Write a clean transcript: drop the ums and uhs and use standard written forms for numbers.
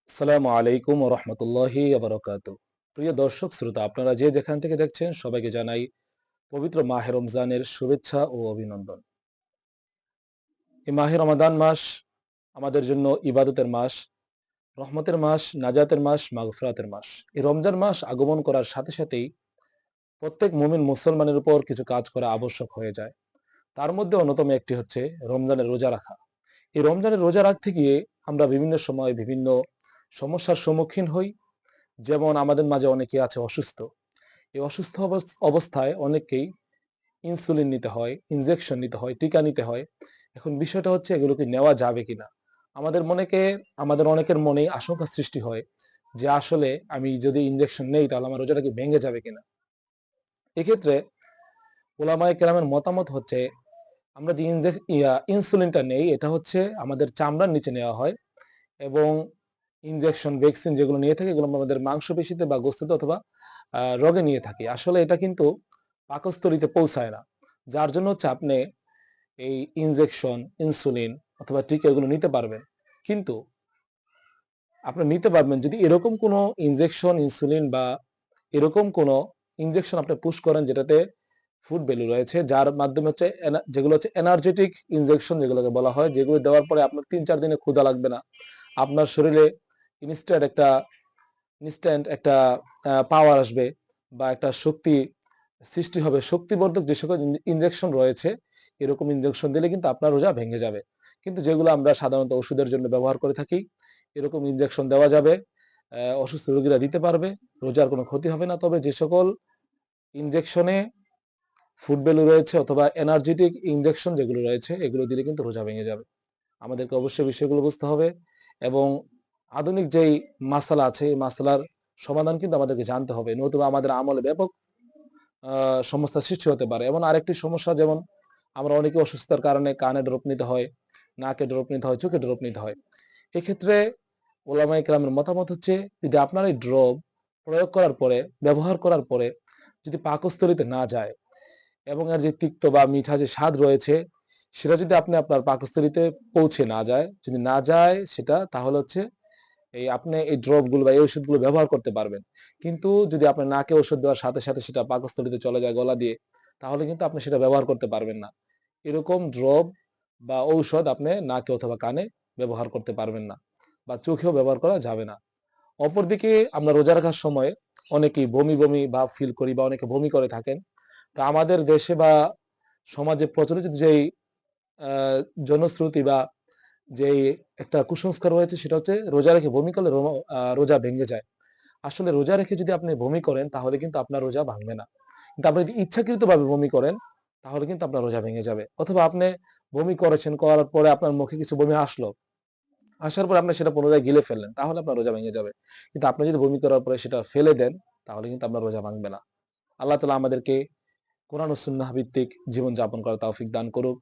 আসসালামু আলাইকুম ওয়া রাহমাতুল্লাহি ওয়া বারাকাতুহু। প্রিয় দর্শক শ্রোতা, আপনারা যে যেখান থেকে দেখছেন সবাইকে জানাই পবিত্র মাহে রমজানের শুভেচ্ছা ও অভিনন্দন। এই মাহে রমাদান মাস আমাদের জন্য ইবাদতের মাস, রহমতের মাস, নাজাতের মাস, মাগফিরাতের মাস। এই রমজান মাস আগমন করার সাথে সাথেই প্রত্যেক মুমিন মুসলমানের উপর কিছু কাজ করা আবশ্যক হয়ে যায়। তার মধ্যে অন্যতম একটি হচ্ছে রমজানের রোজা রাখা। এই রমজানের রোজা রাখতে গিয়ে আমরা বিভিন্ন সময় বিভিন্ন সমস্যার সম্মুখীন হই। যেমন আমাদের মাঝে অনেকে আছে অসুস্থ। এই অসুস্থ অবস্থায় অনেককেই ইনসুলিন নিতে হয়, ইনজেকশন নিতে হয়, টিকা নিতে হয়। এখন বিষয়টা হচ্ছে এগুলো কি নেওয়া যাবে কিনা? আমাদের মনেকে আমাদের অনেকের মনেই আশঙ্কা সৃষ্টি হয় যে আসলে আমি যদি ইনজেকশন নেই তাহলে আমার রোজাটা কি ভেঙে যাবে কিনা? এক্ষেত্রে উলামায়ে কেরামের মতামত হচ্ছে আমরা যে ইনসুলিনটা নেই এটা হচ্ছে আমাদের চামড়ার নিচে নেওয়া হয় এবং ইনজেকশন, ভ্যাকসিন যেগুলো নিয়ে থাকি এগুলো আমাদের মাংসপেশিতে বা গোস্ততে অথবা রগে নিয়ে থাকি। আসলে এটা কিন্তু পাকস্থলীতে পৌঁছায় না। যার জন্য হচ্ছে আপনি এই ইনজেকশন, ইনসুলিন অথবা টিকা এগুলো নিতে পারবেন। কিন্তু আপনি নিতে পারবেন যদি এরকম কোনো ইনজেকশন, ইনসুলিন বা এরকম কোনো ইনজেকশন আপনি পুশ করেন যেটাতে ফুড ভ্যালু রয়েছে, যার মাধ্যমে হচ্ছে যেগুলো হচ্ছে এনার্জেটিক ইনজেকশন যেগুলোকে বলা হয়, যেগুলো দেওয়ার পরে আপনার ৩-৪ দিনে ক্ষুধা লাগবে না। আপনার শরীরে ইনস্ট্যান্ট একটা ইনস্ট্যান্ট একটা পাওয়ার আসবে বা একটা শক্তি সৃষ্টি হবে। শক্তিবর্ধক যে সকল ইনজেকশন রয়েছে, এরকম ইনজেকশন দিলে কিন্তু আপনার রোজা ভেঙে যাবে। কিন্তু যেগুলো আমরা সাধারণত ওষুধের জন্য ব্যবহার করে থাকি, এরকম ইনজেকশন দেওয়া যাবে। অসুস্থ রোগীরা দিতে পারবে। রোজার কোনো ক্ষতি হবে না। তবে যে সকল ইনজেকশনে ফুড ভ্যালু রয়েছে অথবা এনার্জেটিক ইনজেকশন যেগুলো রয়েছে, এগুলো দিলে কিন্তু রোজা ভেঙে যাবে। আমাদেরকে অবশ্যই বিষয়গুলো বুঝতে হবে এবং আধুনিক যেই মাসালা আছে এই মাসালার সমাধান কিন্তু আমাদেরকে জানতে হবে, নতুবা আমাদের আমলে ব্যাপক সমস্যার সৃষ্টি হতে পারে। এমন আরেকটি সমস্যা, যেমন আমরা অনেকে অসুস্থতার কারণে কানে ড্রপ নিতে হয়, নাকে ড্রপ নিতে হয়, চোখে ড্রপ নিতে হয়। এক্ষেত্রে ওলামায়ে কেরামের মতামত হচ্ছে যদি আপনার এই ড্রপ প্রয়োগ করার পরে, ব্যবহার করার পরে যদি পাকস্থলীতে না যায় এবং এর যে তিক্ত বা মিঠা যে স্বাদ রয়েছে সেটা যদি আপনার পাকস্থলীতে পৌঁছে না যায়, যদি না যায় সেটা, তাহলে হচ্ছে আপনি এই ড্রপ গুলো বা এই ওষুধগুলো ব্যবহার করতে পারবেন। কিন্তু যদি আপনার নাকে ওষুধ দেওয়ার সাথে সাথে সেটা পাকস্থলীতে চলে যায় গলা দিয়ে, তাহলে কিন্তু আপনি সেটা ব্যবহার করতে পারবেন না। এরকম ড্রপ বা ঔষধ আপনি নাকে অথবা কানে ব্যবহার করতে পারবেন না বা চোখেও ব্যবহার করা যাবে না। অপরদিকে আমরা রোজা রাখার সময় অনেকেই বমি বমি ভাব ফিল করি বা অনেকে বমি করে থাকেন। তা আমাদের দেশে বা সমাজে প্রচলিত যেই আহ, জনশ্রুতি বা যেই একটা কুসংস্কার রয়েছে সেটা হচ্ছে রোজা রেখে বমি করলে রোজা ভেঙে যায়। আসলে রোজা রেখে যদি আপনি বমি করেন তাহলে কিন্তু আপনার রোজা ভাঙবে না। কিন্তু আপনি যদি ইচ্ছাকৃতভাবে বমি করেন তাহলে কিন্তু আপনার রোজা ভেঙে যাবে। অথবা আপনি বমি করেছেন, করার পরে আপনার মুখে কিছু বমি আসলো, আসার পর আপনি সেটা পুনরায় গিলে ফেললেন, তাহলে আপনার রোজা ভেঙে যাবে। কিন্তু আপনি যদি বমি করার পরে সেটা ফেলে দেন তাহলে কিন্তু আপনার রোজা ভাঙবে না। আল্লাহ তাআলা আমাদেরকে কোরআন ও সুন্নাহ ভিত্তিক জীবন যাপন করার তৌফিক দান করুক।